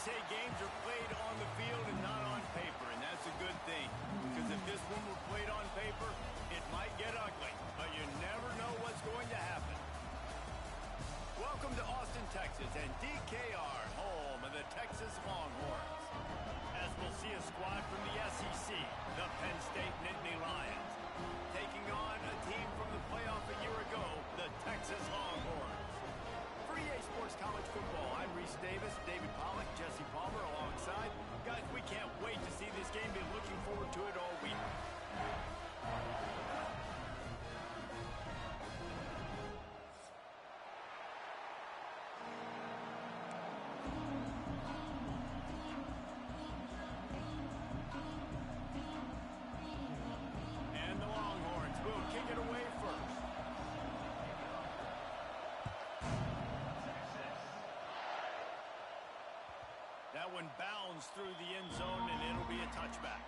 say games are played on the field and not on paper, and that's a good thing. Because if this one were played on paper, it might get ugly, but you never know what's going to happen. Welcome to Austin, Texas, and DKR, home of the Texas Longhorns. As we'll see a squad from the SEC, the Penn State Nittany Lions, taking on a team from the playoff a year ago, the Texas Longhorns. For EA Sports College Football, I'm Reese Davis, David Pollack, Jesse Palmer alongside. Guys, we can't wait to see this game. Been looking forward to it all week. And the Longhorns will kick it away first. That one bounds through the end zone, and it'll be a touchback.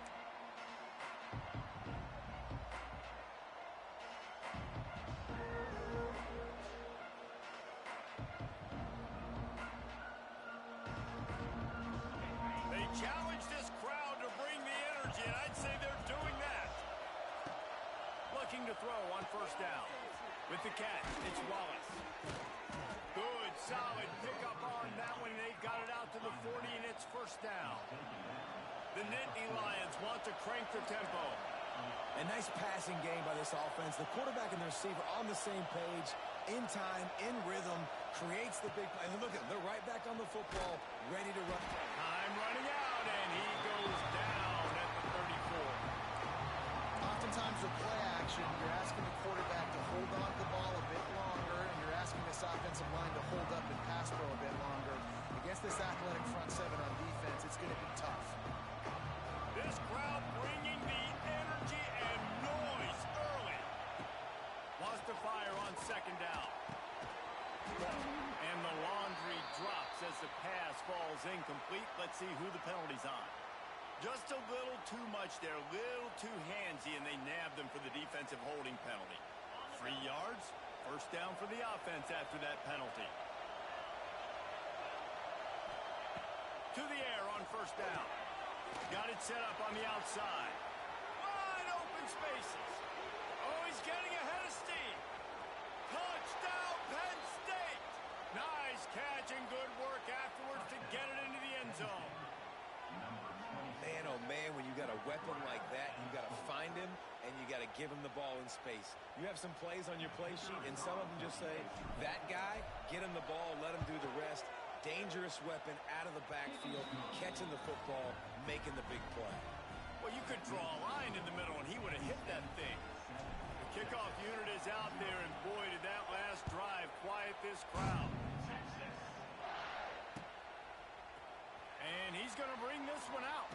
They challenge this crowd to bring the energy, and I'd say they're doing that. Looking to throw on first down. With the catch, it's Wallace. Good, solid pickup on that one. They've got it out to the 40, and it's first down. The Nittany Lions want to crank the tempo. A nice passing game by this offense. The quarterback and the receiver on the same page, in time, in rhythm, creates the big play. And look at them, they're right back on the football, ready to run. Time running out, and he goes down at the 34. Oftentimes with play action, you're asking the quarterback to hold on to the ball a bit longer, and you're asking this offensive line to hold up and pass pro a bit longer. Against this athletic front seven on defense, it's going to be tough. This crowd bringing the energy and noise early. Wants to fire on second down. And the laundry drops as the pass falls incomplete. Let's see who the penalty's on. Just a little too much there, a little too handsy, and they nabbed them for the defensive holding penalty. 3 yards, first down for the offense after that penalty. To the air on first down. Got it set up on the outside. Wide open spaces. Oh, he's getting ahead of steam. Touchdown, Penn State. Nice catch and good work afterwards to get it into the end zone. Man, oh man, when you got a weapon like that, you got to find him, and you got to give him the ball in space. You have some plays on your play sheet, and some of them just say, that guy, get him the ball, let him do the rest. Dangerous weapon out of the backfield, catching the football, making the big play. Well, you could draw a line in the middle, and he would have hit that thing. The kickoff unit is out there, and boy, did that last drive quiet this crowd. And he's going to bring this one out.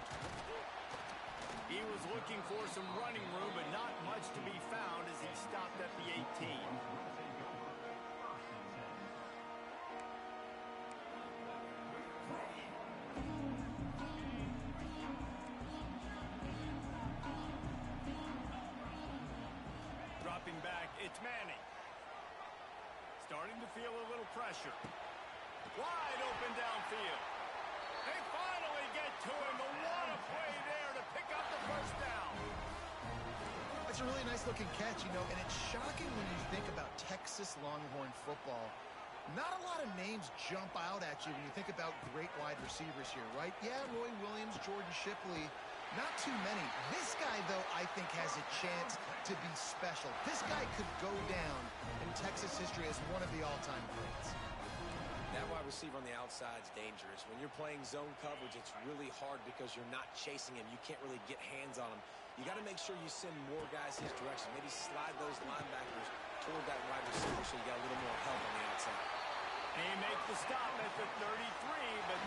He was looking for some running room, but not much to be found as he stopped at the 18. Dropping back, it's Manning. Starting to feel a little pressure. Wide open downfield. They finally get to him, but what a play there to pick up the first down. That's a really nice-looking catch, you know, and it's shocking when you think about Texas Longhorn football. Not a lot of names jump out at you when you think about great wide receivers here, right? Yeah, Roy Williams, Jordan Shipley, not too many. This guy, though, I think has a chance to be special. This guy could go down in Texas history as one of the all-time greats. That wide receiver on the outside is dangerous. When you're playing zone coverage, it's really hard because you're not chasing him. You can't really get hands on him. You got to make sure you send more guys his direction. Maybe slide those linebackers toward that wide receiver so you got a little more help on the outside. They make the stop at the 33, but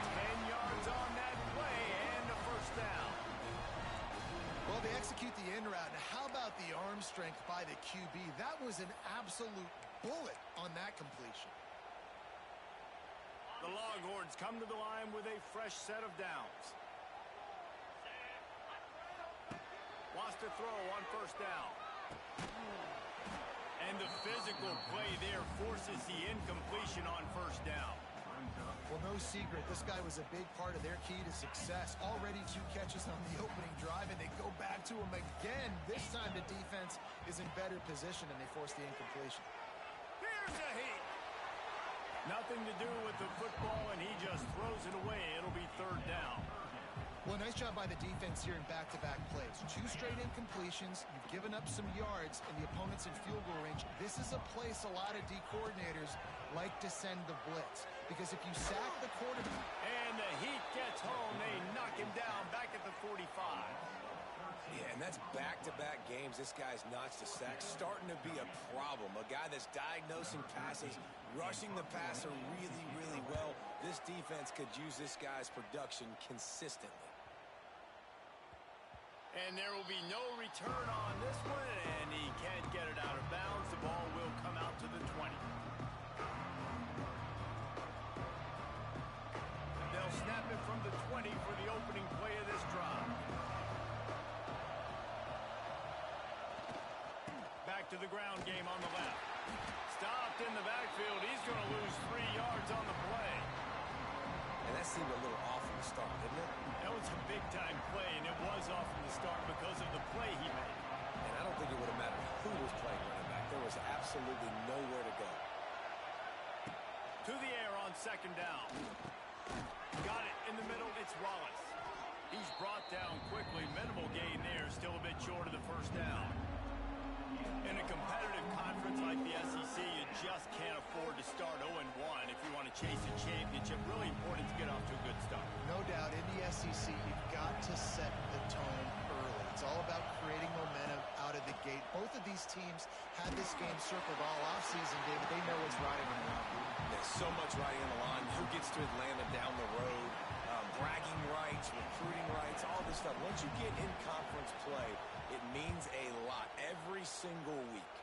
10 yards on that play and a first down. Well, they execute the in route. Now, how about the arm strength by the QB? That was an absolute bullet on that completion. The Longhorns come to the line with a fresh set of downs. Wants to throw on first down. And the physical play there forces the incompletion on first down. Well, no secret, this guy was a big part of their key to success. Already 2 catches on the opening drive, and they go back to him again. This time the defense is in better position, and they force the incompletion. Here's a heat. Nothing to do with the football, and he just throws it away. It'll be 3rd down. Well, nice job by the defense here in back-to-back plays. 2 straight incompletions. You've given up some yards, and the opponent's in field goal range. This is a place a lot of D coordinators like to send the blitz, because if you sack the quarterback... And the Heat gets home. They knock him down back at the 45. Yeah, and that's back-to-back games. This guy's notched a sack. Starting to be a problem. A guy that's diagnosing passes, rushing the passer really, really well. This defense could use this guy's production consistently. And there will be no return on this one, and he can't get it out of bounds. The ball will come out to the 20. They'll snap it from the 20 for the opening play of this drive. Back to the ground game on the left. Stopped in the backfield. He's going to lose 3 yards on the play. And that seemed a little off from the start, didn't it? That was a big-time play, and it was off from the start because of the play he made. And I don't think it would have mattered who was playing running back. There was absolutely nowhere to go. To the air on 2nd down. Got it in the middle. It's Wallace. He's brought down quickly. Minimal gain there. Still a bit short of the 1st down. In a competitive conference like the SEC, you just can't afford to start 0-1 if you want to chase a championship. Really important to get off to a good start. No doubt, in the SEC, you've got to set the tone early. It's all about creating momentum out of the gate. Both of these teams had this game circled all offseason, David. They know what's riding on the line. There's so much riding on the line. Who gets to Atlanta down the road? Bragging rights, recruiting rights, all this stuff. Once you get in conference play, it means a lot every single week.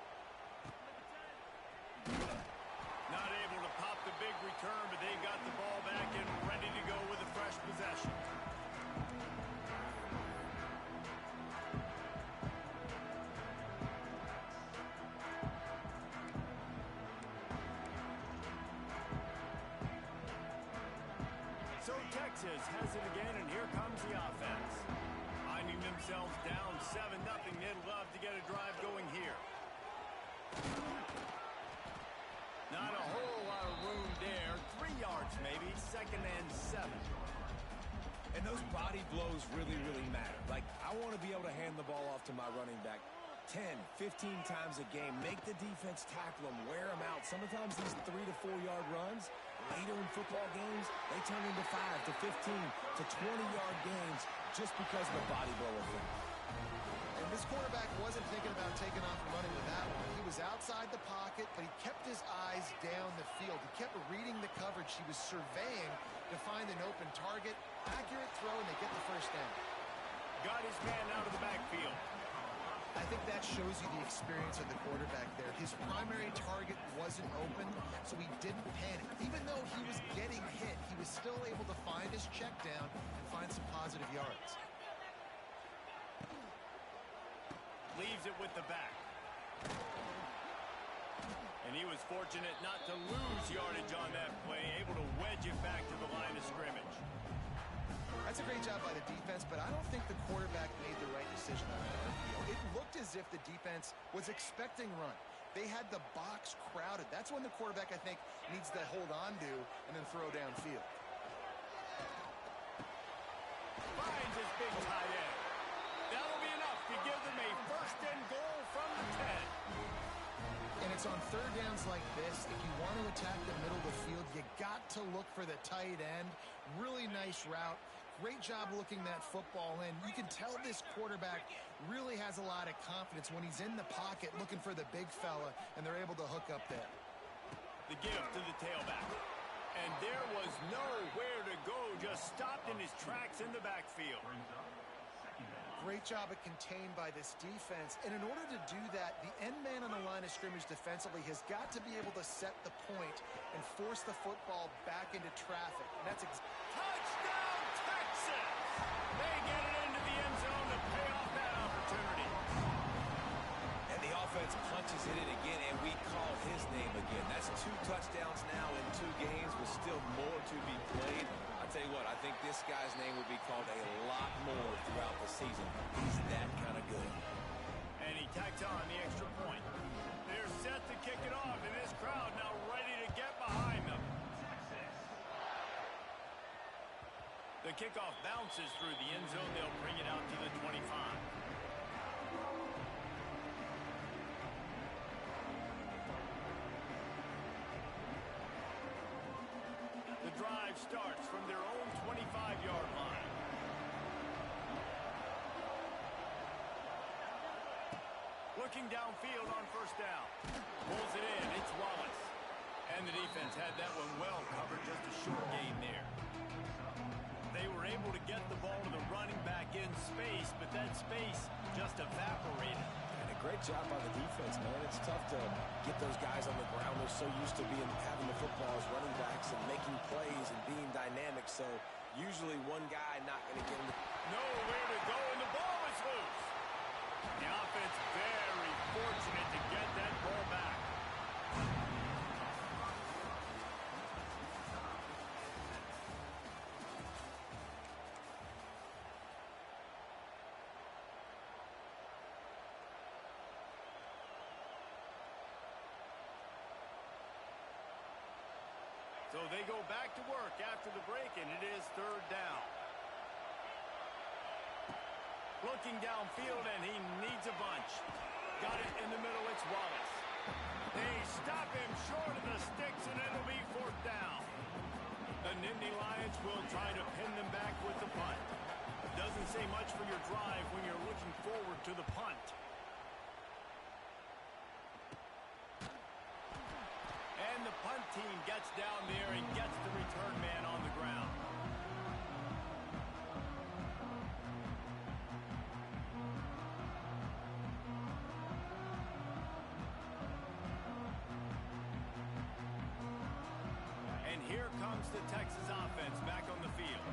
Not able to pop the big return, but they got the ball back and ready to go with a fresh possession. So Texas has it again, and here comes the offense. Finding themselves down 7-0, they'd love to get a drive going here. Not a whole lot of room there. 3 yards maybe, 2nd and 7. And those body blows really, really matter. Like, I want to be able to hand the ball off to my running back 10, 15 times a game. Make the defense tackle them, wear them out. Sometimes these 3 to 4 yard runs, later in football games, they turn into 5 to 15 to 20-yard games just because of the body blow effect. And this quarterback wasn't thinking about taking off and running with that one. He was outside the pocket, but he kept his eyes down the field. He kept reading the coverage. He was surveying to find an open target. Accurate throw, and they get the 1st down. Got his man out of the backfield. I think that shows you the experience of the quarterback there. His primary target wasn't open, so he didn't panic. Even though he was getting hit, he was still able to find his check down and find some positive yards. Leaves it with the back. And he was fortunate not to lose yardage on that play, able to wedge it back to the line of scrimmage. That's a great job by the defense, but I don't think the quarterback made the right decision on that field. It looked as if the defense was expecting run. They had the box crowded. That's when the quarterback, I think, needs to hold on to and then throw downfield. Finds his big tight end. That'll be enough to give them a 1st and goal from the 10. And it's on 3rd downs like this. If you want to attack the middle of the field, you got to look for the tight end. Really nice route. Great job looking that football in. You can tell this quarterback really has a lot of confidence when he's in the pocket looking for the big fella, and they're able to hook up there. The give to the tailback. And there was nowhere to go, just stopped in his tracks in the backfield. Great job at contained by this defense. And in order to do that, the end man on the line of scrimmage defensively has got to be able to set the point and force the football back into traffic. And that's touchdown, Texas! They get it into the end zone to pay off that opportunity. And the offense punches it in again, and we call his name again. That's 2 touchdowns now in 2 games with still more to be played, I'll tell you what, I think this guy's name will be called a lot more throughout the season. He's that kind of good. And he tacks on the extra point. They're set to kick it off, and this crowd now ready to get behind them. The kickoff bounces through the end zone. They'll bring it out to the 25. The drive starts from their own 25-yard line. Looking downfield on first down. Pulls it in. It's Wallace. And the defense had that one well covered. Just a short gain there. They were able to get the ball to the running back in space, but that space just evaporated. And a great job by the defense, man. It's tough to get those guys on the ground. They're so used to having the football as running backs and making plays and being dynamic. So usually one guy not going to get him. Nowhere to go, and the ball is loose. The offense very fortunate to get that ball back. So they go back to work after the break, and it is third down. Looking downfield, and he needs a bunch. Got it in the middle, it's Wallace. They stop him short of the sticks, and it'll be fourth down. The Nittany Lions will try to pin them back with the punt. Doesn't say much for your drive when you're looking forward to the punt. And the punt team gets down there and gets the return man on the ground. And here comes the Texas offense back on the field.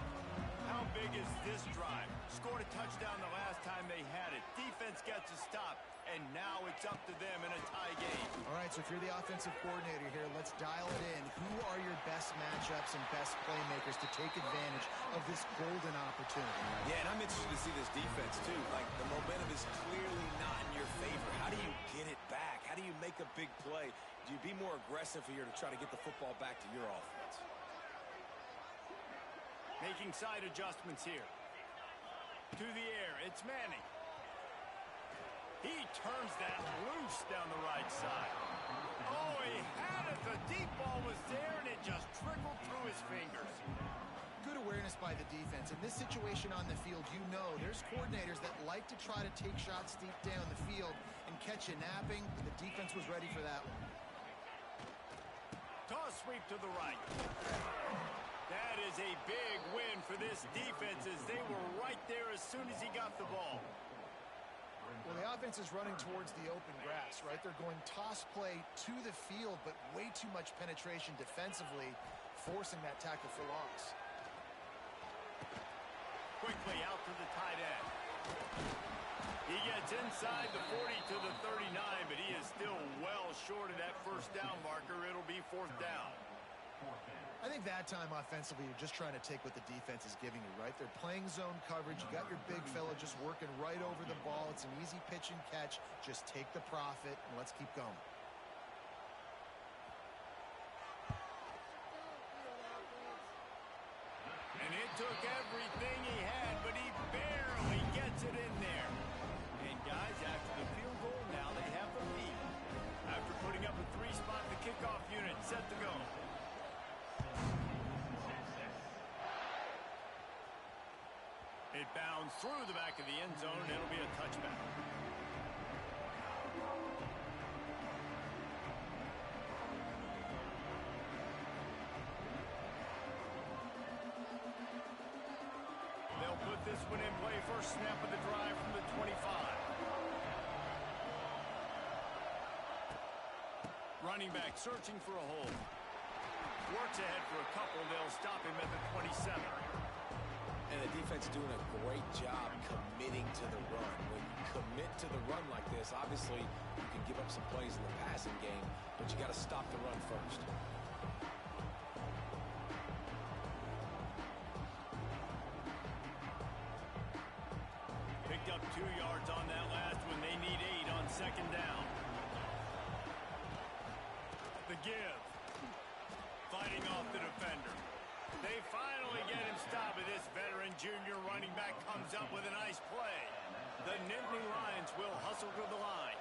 How big is this drive? Scored a touchdown the last time they had it. Defense gets a stop, and now it's up to them in a tie game. All right, so if you're the offensive coordinator here, let's dial it in. Who are your best matchups and best playmakers to take advantage of this golden opportunity? Yeah, and I'm interested to see this defense, too. Like, the momentum is clearly not in your favor. How do you get it back? How do you make a big play? Do you be more aggressive here to try to get the football back to your offense? Making side adjustments here. To the air, it's Manning. He turns that loose down the right side. Oh, he had it. The deep ball was there, and it just trickled through his fingers. Good awareness by the defense. In this situation on the field, you know there's coordinators that like to try to take shots deep down the field and catch you napping. The defense was ready for that one. Toss sweep to the right. That is a big win for this defense as they were right there as soon as he got the ball. Well, the offense is running towards the open grass, right? They're going toss play to the field, but way too much penetration defensively, forcing that tackle for loss. Quickly out to the tight end. He gets inside the 40 to the 39, but he is still well short of that first down marker. It'll be fourth down. I think that time offensively, you're just trying to take what the defense is giving you, right? They're playing zone coverage. You got your big fella just working right over the ball. It's an easy pitch and catch. Just take the profit, and let's keep going. And it took everything he had, but he barely gets it in there. And guys, after the field goal, now they have the lead. After putting up a three-spot, the kickoff unit set to go. It bounds through the back of the end zone, and it'll be a touchback. They'll put this one in play. First snap of the drive from the 25. Running back searching for a hole. Works ahead for a couple. They'll stop him at the 27. And the defense doing a great job committing to the run. When you commit to the run like this, obviously you can give up some plays in the passing game, but you got to stop the run first. give. Fighting off the defender. They finally get him stopped, but this veteran junior running back comes up with a nice play. The Nittany Lions will hustle to the line.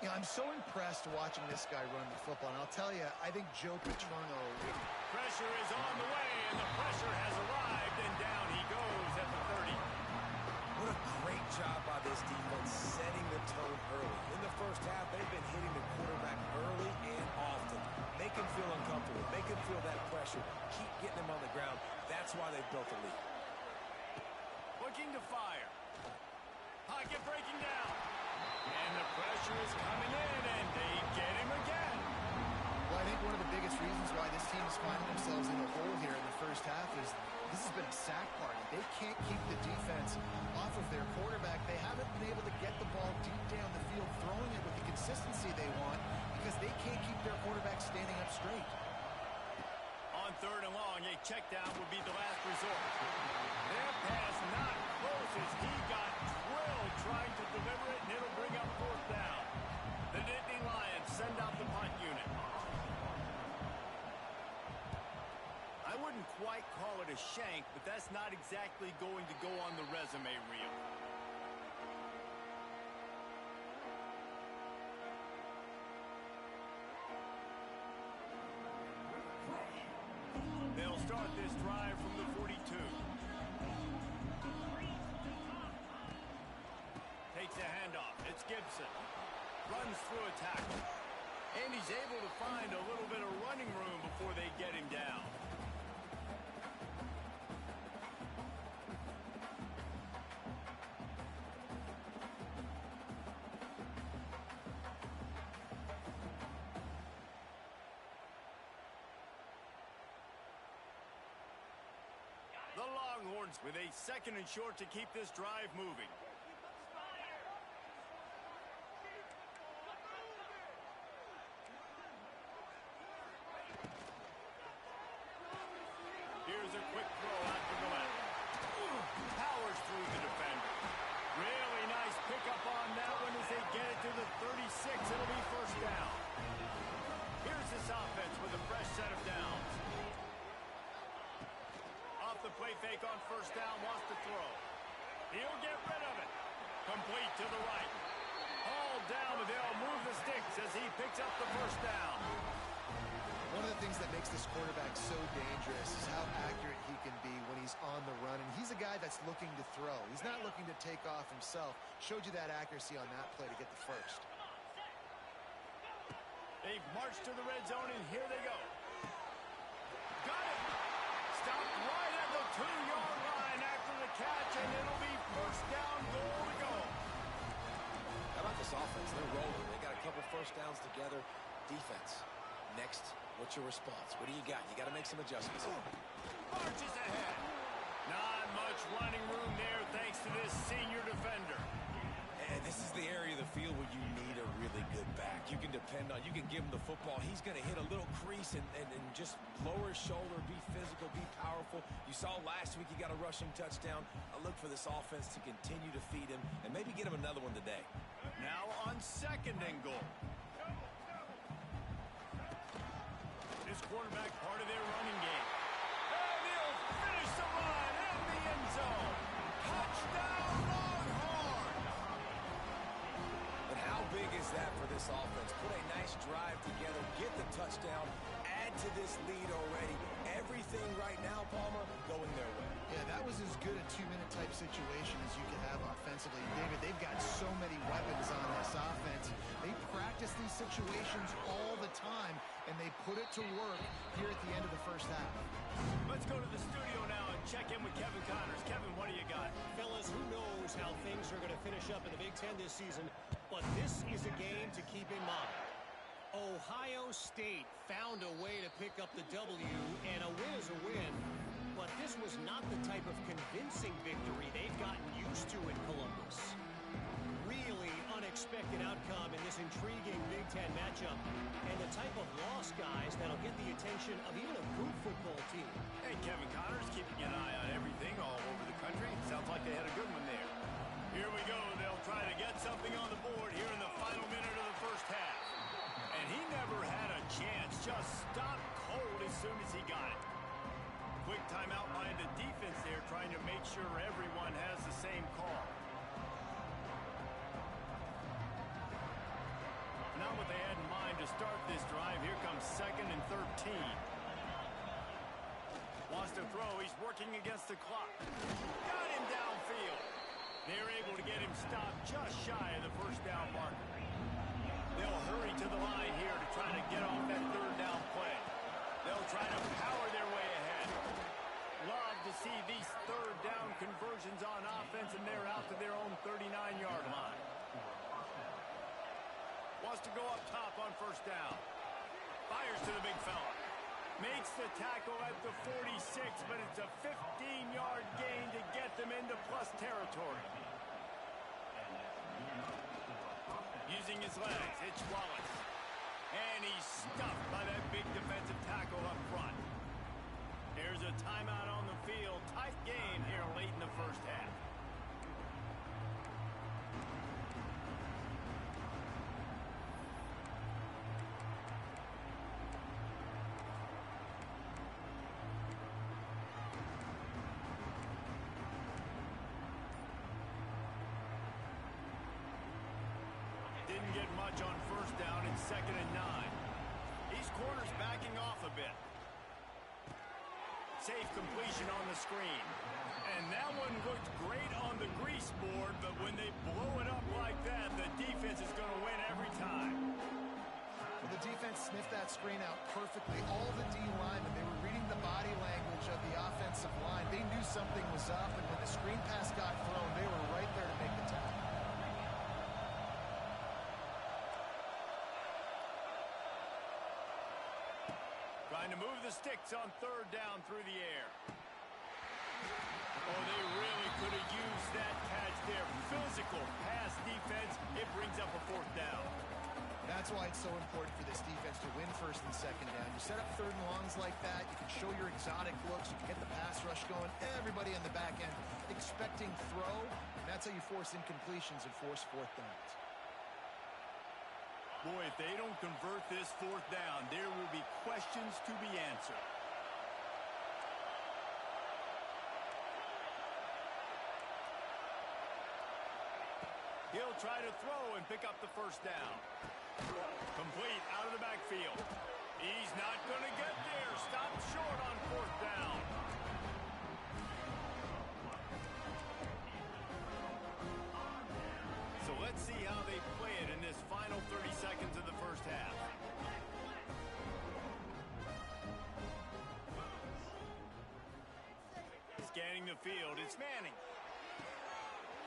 You know, I'm so impressed watching this guy run the football, and I'll tell you, I think Joe Paterno... Pressure is on the way, and the pressure has arrived, and down he goes at the 30. What a great job by this defense setting the tone early. In the first half, they've been hitting the quarterback early and often. Make him feel uncomfortable. Make him feel that pressure. Keep getting him on the ground. That's why they've built a lead. Looking to fire. Pocket breaking down. And the pressure is coming in, and they get him again. Well, I think one of the biggest reasons why this team is finding themselves in a hole here in the first half is this has been a sack party. They can't keep the defense off of their quarterback. They haven't been able to get the ball deep down the field, throwing it with the consistency they want because they can't keep their quarterback standing up straight. On 3rd and long, a check down would be the last resort. Their pass not close as he got drilled trying to deliver it, and it'll bring up 4th down. The Nittany Lions send out the punt unit. I wouldn't quite call it a shank, but that's not exactly going to go on the resume reel. They'll start this drive from the 42. Takes a handoff. It's Gibson. Runs through a tackle. And he's able to find a little bit of running room before they get him down. The Longhorns with a 2nd and short to keep this drive moving. Here's a quick throw out to the left. Powers through the defender. Really nice pickup on that one as they get it to the 36. It'll be 1st down. Here's this offense with a fresh set of downs. Off the play fake on 1st down, wants to throw. He'll get rid of it. Complete to the right. Hauled down, but they'll move the sticks as he picks up the 1st down. One of the things that makes this quarterback so dangerous is how accurate he can be when he's on the run. And he's a guy that's looking to throw. He's not looking to take off himself. Showed you that accuracy on that play to get the 1st. They've marched to the red zone, and here they go. Got it. Stopped right at the 2-yard line after the catch, and it'll be 1st down, goal to go. How about this offense? They're rolling. They got a couple 1st downs together. Defense. Next, what's your response? What do you got? You got to make some adjustments. Marches ahead. Not much running room there thanks to this senior defender. And this is the area of the field where you need a really good back. You can depend on, you can give him the football. He's going to hit a little crease and just lower his shoulder, be physical, be powerful. You saw last week he got a rushing touchdown. I look for this offense to continue to feed him and maybe get him another one today. Now on 2nd and goal. This quarterback part of their running game. And he'll finish the run in the end zone. Touchdown, Longhorns! But how big is that for this offense? Put a nice drive together, get the touchdown, add to this lead already. Everything right now, Palmer, going their way. Yeah, that was as good a 2-minute type situation as you can have offensively. David, they've got so many weapons on this offense. They practice these situations all the time, and they put it to work here at the end of the first half. Let's go to the studio now and check in with Kevin Connors. Kevin, what do you got? Fellas, who knows how things are going to finish up in the Big Ten this season, but this is a game to keep in mind. Ohio State found a way to pick up the W, and a win is a win. But this was not the type of convincing victory they've gotten used to in Columbus. Really unexpected outcome in this intriguing Big Ten matchup, and the type of loss, guys, that'll get the attention of even a good football team. Hey, Kevin Connors keeping an eye on everything all over the country. Sounds like they had a good one there. Here we go. They'll try to get something on the board here in the final minute of the first half. And he never had a chance. Just trying to make sure everyone has the same call. Not what they had in mind to start this drive. Here comes 2nd and 13. Wants to throw. He's working against the clock. Got him downfield. They're able to get him stopped just shy of the first down marker. They'll hurry to the line here to try to get off that 3rd down play. They'll try to power their way ahead. Love to see these 3rd down conversions on offense, and they're out to their own 39-yard line. Wants to go up top on 1st down. Fires to the big fella. Makes the tackle at the 46, but it's a 15-yard gain to get them into plus territory. Using his legs, it's Wallace. And he's stuffed by that big defensive tackle up front. There's a timeout on the field. Tight game here late in the first half. Didn't get much on 1st down in 2nd and 9. These corners backing off a bit. Safe completion on the screen. And that one looked great on the grease board, but when they blow it up like that, the defense is going to win every time. Well, the defense sniffed that screen out perfectly. All the D linemen, they were reading the body language of the offensive line. They knew something was up, and when the screen pass got thrown, they were right there to make the tackle. Trying to move the sticks on 3rd down through the air. Oh, they really could have used that catch there. Physical pass defense. It brings up a 4th down. That's why it's so important for this defense to win 1st and 2nd down. You set up 3rd and longs like that. You can show your exotic looks. You can get the pass rush going. Everybody in the back end expecting throw. And that's how you force incompletions and force 4th downs. Boy, if they don't convert this 4th down, there will be questions to be answered. He'll try to throw and pick up the 1st down. Complete out of the backfield. He's not going to get there. Stopped short on 4th down. So let's see how they play it in this final 30 seconds of the first half. Scanning the field, it's Manning.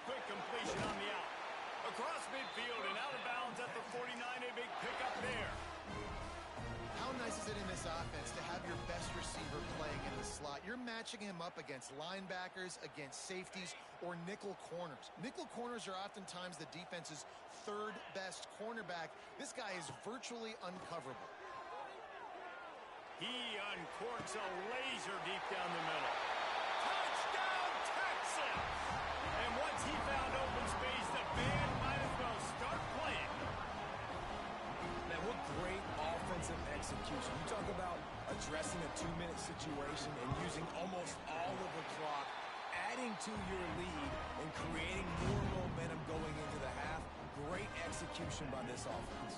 Quick completion on the out. Across midfield and out of bounds at the 49, a big pickup there. How nice is it in this offense to have your best receiver playing in the slot? You're matching him up against linebackers, against safeties, or nickel corners. Nickel corners are oftentimes the defense's 3rd best cornerback. This guy is virtually uncoverable. He uncorks a laser deep down the middle. Touchdown, Texas! And once he found open space, the band might as well start playing. Man, what great offensive execution. You talk about addressing a 2-minute situation and using almost all of the clock, adding to your lead and creating more momentum going into the half. Great execution by this offense.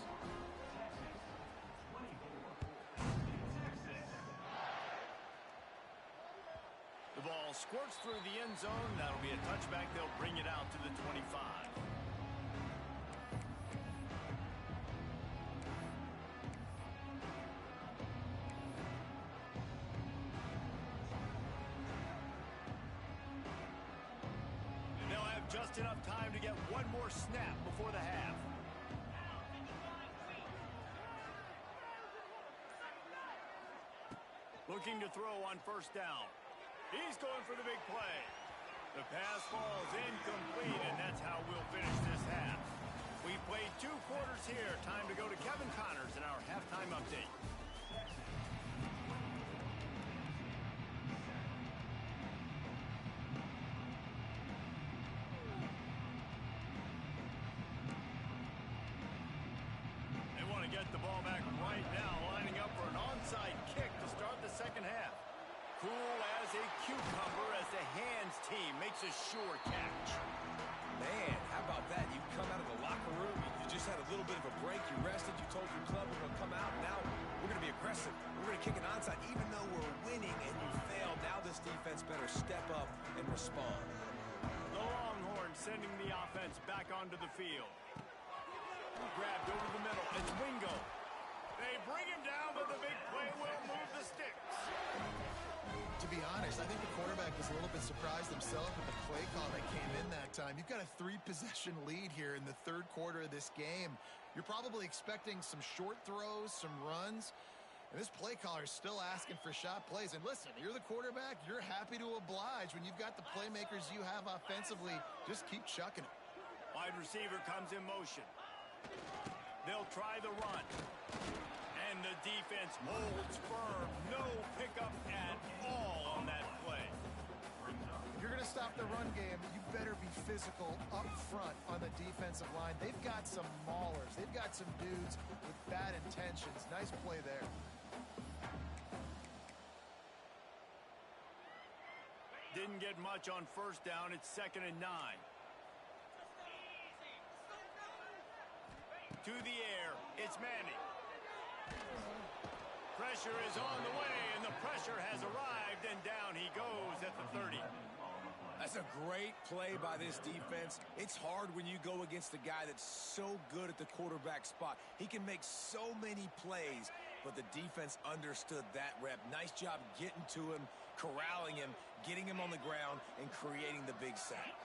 The ball squirts through the end zone. That'll be a touchback. They'll bring it out to the 25. They'll have just enough time to get one more snap before the half. Looking to throw on 1st down. He's going for the big play. The pass falls incomplete, and that's how we'll finish this half. We've played 2 quarters here. Time to go to Kevin Connors in our halftime update. They want to get the ball back right now, lining up for an onside kick to start the second half. Cool as a cucumber as the hands team makes a sure catch. Man, how about that? You come out of the locker room, you just had a little bit of a break, you rested, you told your club we're going to come out, and now we're going to be aggressive. We're going to kick an onside, even though we're winning and you failed. Now this defense better step up and respond. The Longhorns sending the offense back onto the field. Grabbed over the middle. It's Wingo. They bring him down, but the big play will move the sticks. To be honest, I think the quarterback was a little bit surprised himself with the play call that came in that time. You've got a 3-possession lead here in the third quarter of this game. You're probably expecting some short throws, some runs. And this play caller is still asking for shot plays. And listen, you're the quarterback. You're happy to oblige when you've got the playmakers you have offensively. Just keep chucking it. Wide receiver comes in motion. They'll try the run. And the defense holds firm. No pickup at all on that play. If you're going to stop the run game, you better be physical up front on the defensive line. They've got some maulers. They've got some dudes with bad intentions. Nice play there. Didn't get much on first down. It's 2nd and 9. To the air. It's Manning. Pressure is on the way, and the pressure has arrived, and down he goes at the 30. That's a great play by this defense. It's hard when you go against a guy that's so good at the quarterback spot. He can make so many plays, but the defense understood that rep. Nice job getting to him, corralling him, getting him on the ground, and creating the big sack.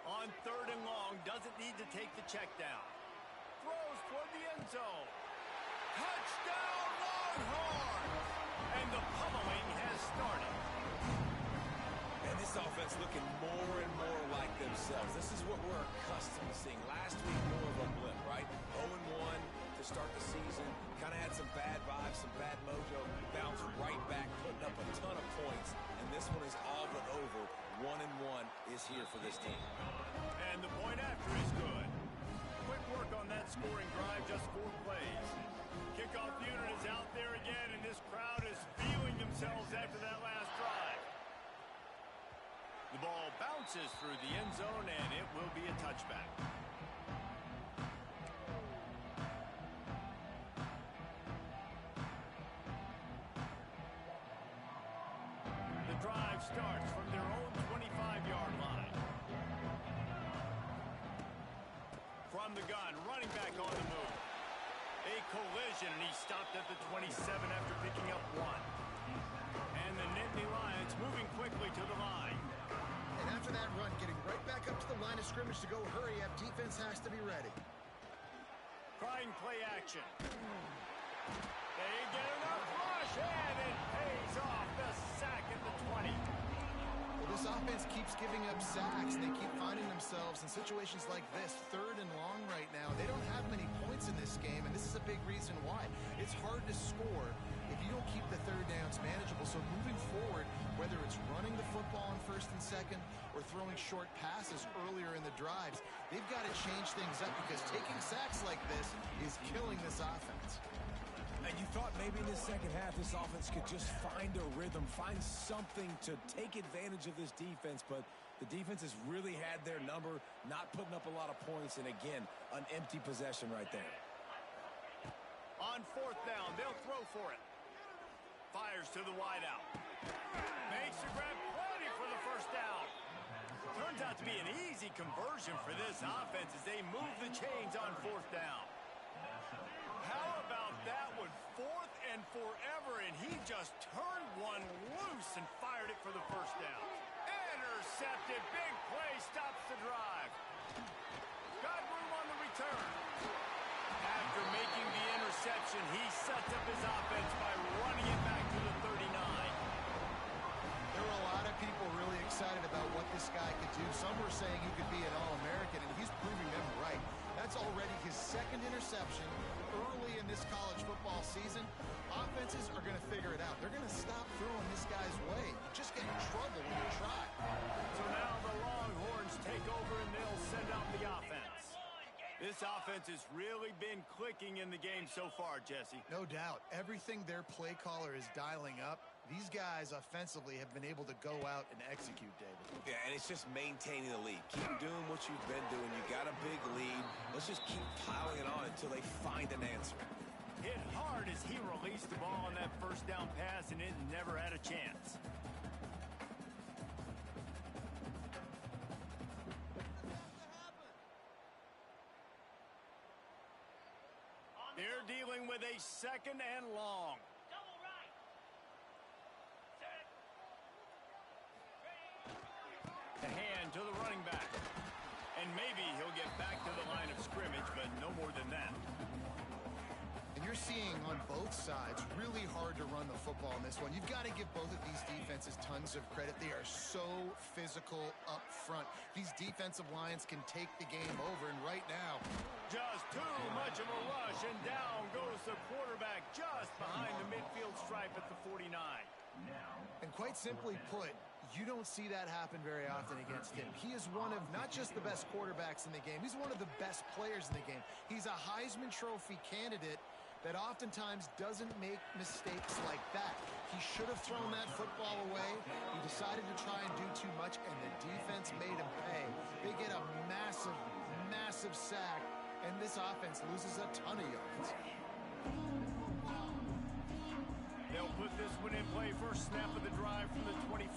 On 3rd and long, doesn't need to take the check down. Throws toward the end zone. Touchdown, Longhorns! And the pummeling has started. And this offense looking more and more like themselves. This is what we're accustomed to seeing. Last week, more of a blip, right? 0-1 to start the season. Kind of had some bad vibes, some bad mojo. Bounced right back, putting up a ton of points. And this one is all but over. 1-1 is here for this team. And the point after is good. Quick work on that scoring drive, just 4 plays. Kickoff unit is out there again, and this crowd is feeling themselves after that last drive. The ball bounces through the end zone, and it will be a touchback. The drive starts from their own 25-yard line. From the gun, running back on the move. A collision, and he stopped at the 27 after picking up 1. And the Nittany Lions moving quickly to the line. And after that run, getting right back up to the line of scrimmage to go hurry up, defense has to be ready. Trying play action. They get enough rush, and it pays off. The sack at the 20. Well, this offense keeps giving up sacks. They keep finding themselves in situations like this, 3rd and long right now. They don't have many points in this game, and this is a big reason why. It's hard to score if you don't keep the 3rd downs manageable. So moving forward, whether it's running the football on 1st and 2nd or throwing short passes earlier in the drives, they've got to change things up because taking sacks like this is killing this offense. And you thought maybe in the second half this offense could just find a rhythm, find something to take advantage of this defense, but the defense has really had their number, not putting up a lot of points, and again, an empty possession right there. On 4th down, they'll throw for it. Fires to the wideout. Makes the grab, plenty for the 1st down. Turns out to be an easy conversion for this offense as they move the chains on 4th down. How about that one? 4th and forever, and he just turned one loose and fired it for the 1st down. Intercepted. Big play stops the drive. Got room on the return. After making the interception, he sets up his offense by running it back to the 39. There were a lot of people really excited about what this guy could do. Some were saying he could be an All-American, and he's proving them right. That's already his 2nd interception early in this college football season. Offenses are going to figure it out. They're going to stop throwing this guy's way. You just get in trouble when you try. So now the Longhorns take over, and they'll send out the offense. This This offense has really been clicking in the game so far, Jesse. No doubt. Everything their play caller is dialing up, these guys offensively have been able to go out and execute, David. Yeah, and it's just maintaining the lead. Keep doing what you've been doing. You got a big lead. Let's just keep piling it on until they find an answer. Hit hard as he released the ball on that first down pass, and it never had a chance. They're dealing with a 2nd and long. Double right. Set. The hand to the running back. And maybe he'll get back to the line of scrimmage, but no more than that. And you're seeing on both sides really hard to run the football in this one. You've got to give both of these defenses tons of credit. They are so physical up front. These defensive lines can take the game over, and right now, just too much of a rush, and down goes the quarterback just behind the midfield stripe at the 49. and quite simply put, you don't see that happen very often against him. He is one of not just the best quarterbacks in the game, he's one of the best players in the game. He's a Heisman Trophy candidate that oftentimes doesn't make mistakes like that. He should have thrown that football away. He decided to try and do too much, and the defense made him pay. They get a massive, massive sack, and this offense loses a ton of yards. They'll put this one in play. First snap of the drive from the 25.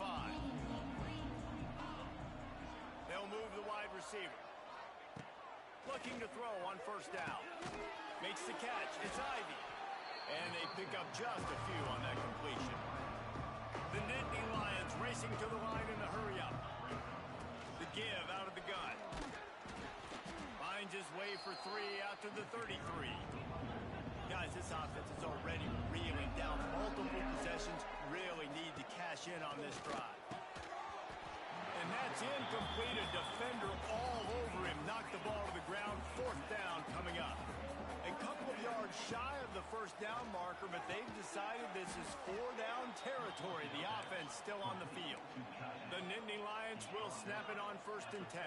They'll move the wide receiver. Looking to throw on first down. Makes the catch. It's Ivy. And they pick up just a few on that completion. The Nittany Lions racing to the line in a hurry-up. The give out of the gun. Finds his way for 3 out to the 33. Guys, this offense is already reeling down. Multiple possessions, really need to cash in on this drive. And that's incomplete. A defender all over him. Knocked the ball to the ground. 4th down coming up. A couple of yards shy of the first down marker, but they've decided this is 4-down territory. The offense still on the field. The Nittany Lions will snap it on 1st and 10.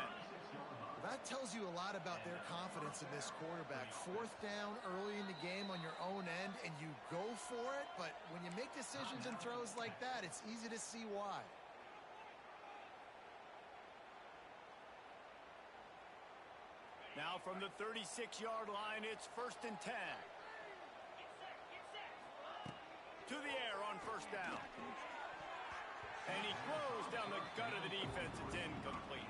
That tells you a lot about their confidence in this quarterback. 4th down early in the game on your own end, and you go for it, but when you make decisions and throws like that, it's easy to see why. Now from the 36-yard line, it's 1st and 10. To the air on first down. And he throws down the gut of the defense. It's incomplete.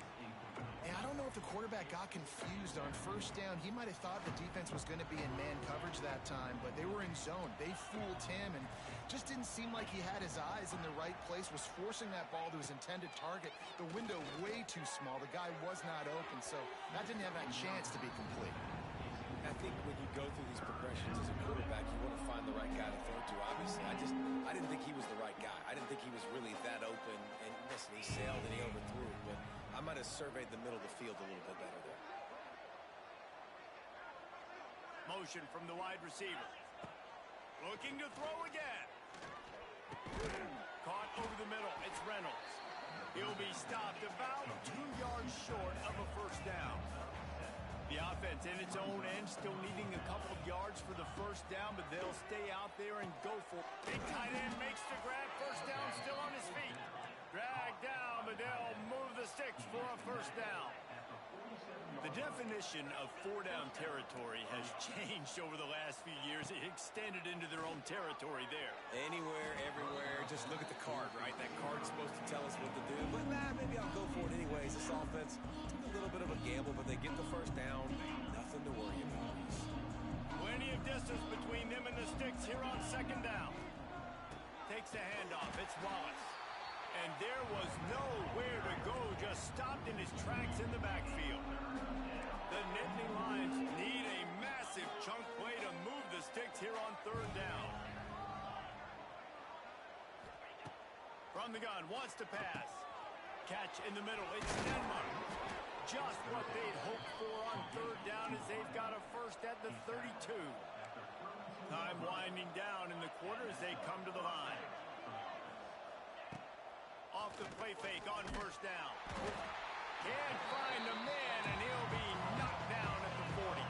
And I don't know if the quarterback got confused on first down. He might have thought the defense was going to be in man coverage that time, but they were in zone. They fooled him and just didn't seem like he had his eyes in the right place, was forcing that ball to his intended target. The window way too small. The guy was not open, so that didn't have that chance to be complete. I think when you go through these progressions as a quarterback, you want to find the right guy to throw to, obviously. I didn't think he was the right guy. I didn't think he was really that open. And listen, he sailed and he overthrew it, but I might have surveyed the middle of the field a little bit better there. Motion from the wide receiver. Looking to throw again. Caught over the middle. It's Reynolds. He'll be stopped about 2 yards short of a first down. The offense in its own end still needing a couple of yards for the first down, but they'll stay out there and go for it. Big tight end makes the grab. First down, still on his feet. Drag down, but they'll move the sticks for a first down. The definition of 4-down territory has changed over the last few years. It extended into their own territory there. Anywhere, everywhere, just look at the card, right? That card's supposed to tell us what to do, but maybe I'll go for it anyways. This offense took a little bit of a gamble, but they get the first down. Nothing to worry about. Plenty of distance between them and the sticks here on 2nd down. Takes the handoff. It's Wallace. And there was nowhere to go, just stopped in his tracks in the backfield. The Nittany Lions need a massive chunk play to move the sticks here on 3rd down. From the gun, wants to pass. Catch in the middle, it's Denmark. Just what they'd hoped for on 3rd down as they've got a first at the 32. Time winding down in the quarter as they come to the line. Off the play fake on first down. Can't find the man, and he'll be knocked down at the 40.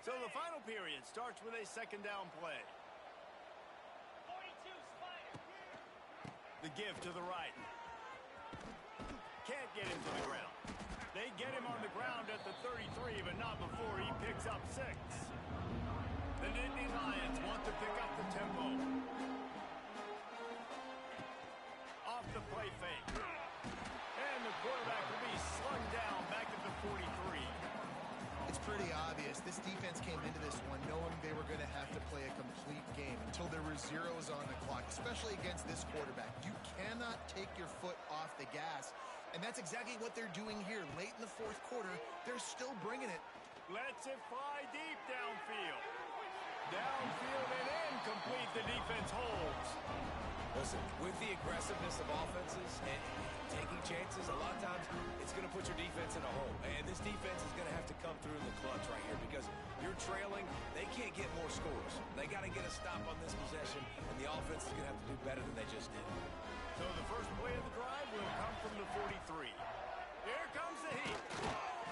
So the final period starts with a second down play. 42, Spider. The give to the right. Can't get him to the ground. They get him on the ground at the 33, but not before he picks up 6. The Nittany Lions want to pick up the tempo. Off the play fake. And the quarterback will be slung down back at the 43. It's pretty obvious. This defense came into this one knowing they were going to have to play a complete game until there were zeros on the clock, especially against this quarterback. You cannot take your foot off the gas, and that's exactly what they're doing here. Late in the fourth quarter, they're still bringing it. Lets it fly deep downfield. Downfield and incomplete. The defense holds. Listen, with the aggressiveness of offenses and taking chances, a lot of times it's going to put your defense in a hole. And this defense is going to have to come through in the clutch right here because you're trailing. They can't get more scores. They got to get a stop on this possession, and the offense is going to have to do better than they just did. So the first play of the drive will come from the 43. Here comes the heat.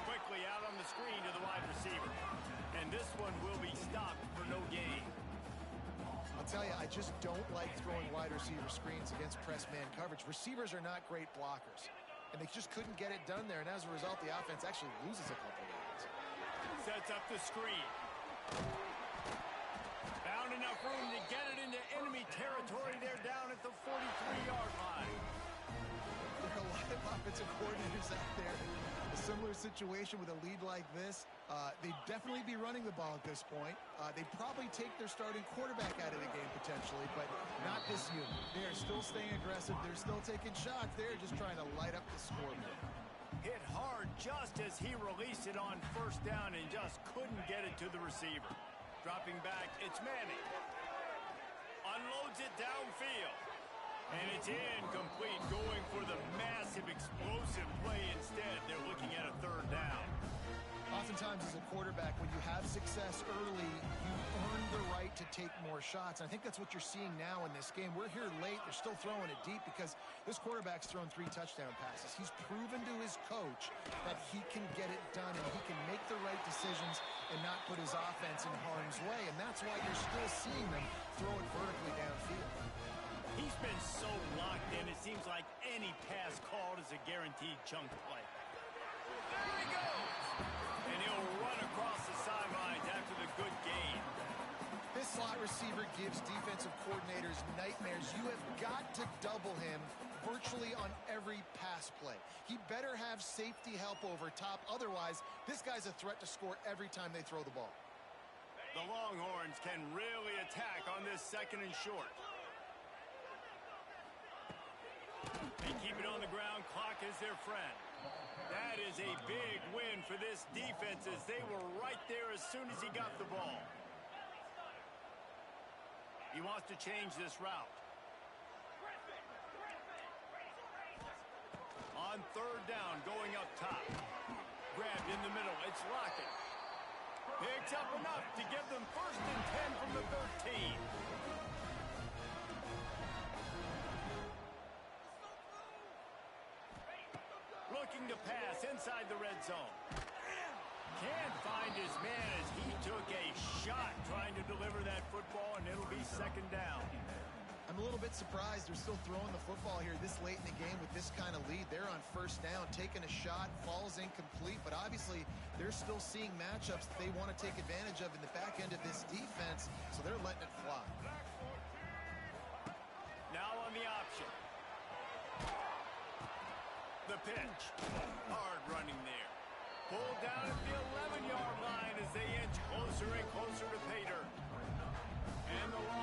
Quickly out on the screen to the wide receiver. And this one will be stopped for no gain. I'll tell you, I just don't like throwing wide receiver screens against press man coverage. Receivers are not great blockers, and they just couldn't get it done there, and as a result, the offense actually loses a couple yards. Sets up the screen. Found enough room to get it into enemy territory. They're down at the 43-yard line. There are a lot of offensive coordinators out there. A similar situation with a lead like this. They'd definitely be running the ball at this point. They'd probably take their starting quarterback out of the game potentially, but not this unit. They are still staying aggressive. They're still taking shots. They're just trying to light up the scoreboard. Hit hard just as he released it on first down and just couldn't get it to the receiver. Dropping back, it's Manning. Unloads it downfield. And it's incomplete, going for the massive explosive play instead. They're looking at a third down. Oftentimes as a quarterback, when you have success early, you earn the right to take more shots. And I think that's what you're seeing now in this game. We're here late. They're still throwing it deep because this quarterback's thrown 3 touchdown passes. He's proven to his coach that he can get it done and he can make the right decisions and not put his offense in harm's way. And that's why you're still seeing them throw it vertically downfield. He's been so locked in, it seems like any pass called is a guaranteed chunk play. There he goes! And he'll run across the sidelines after the good gain. This slot receiver gives defensive coordinators nightmares. You have got to double him virtually on every pass play. He better have safety help over top. Otherwise, this guy's a threat to score every time they throw the ball. The Longhorns can really attack on this second and short. They keep it on the ground. Clock is their friend. That is a big win for this defense as they were right there as soon as he got the ball. He wants to change this route. On third down, going up top. Grabbed in the middle. It's Lockett. Picks up enough to give them 1st and 10 from the 13. Looking to pass inside the red zone. Can't find his man as he took a shot trying to deliver that football, and it'll be 2nd down. I'm a little bit surprised they're still throwing the football here this late in the game with this kind of lead. They're on 1st down, taking a shot, falls incomplete, but obviously they're still seeing matchups that they want to take advantage of in the back end of this defense, so they're letting it fly. Now on the option. The pitch. Hard running there. Pulled down at the 11-yard line as they inch closer and closer to pay dirt. And the long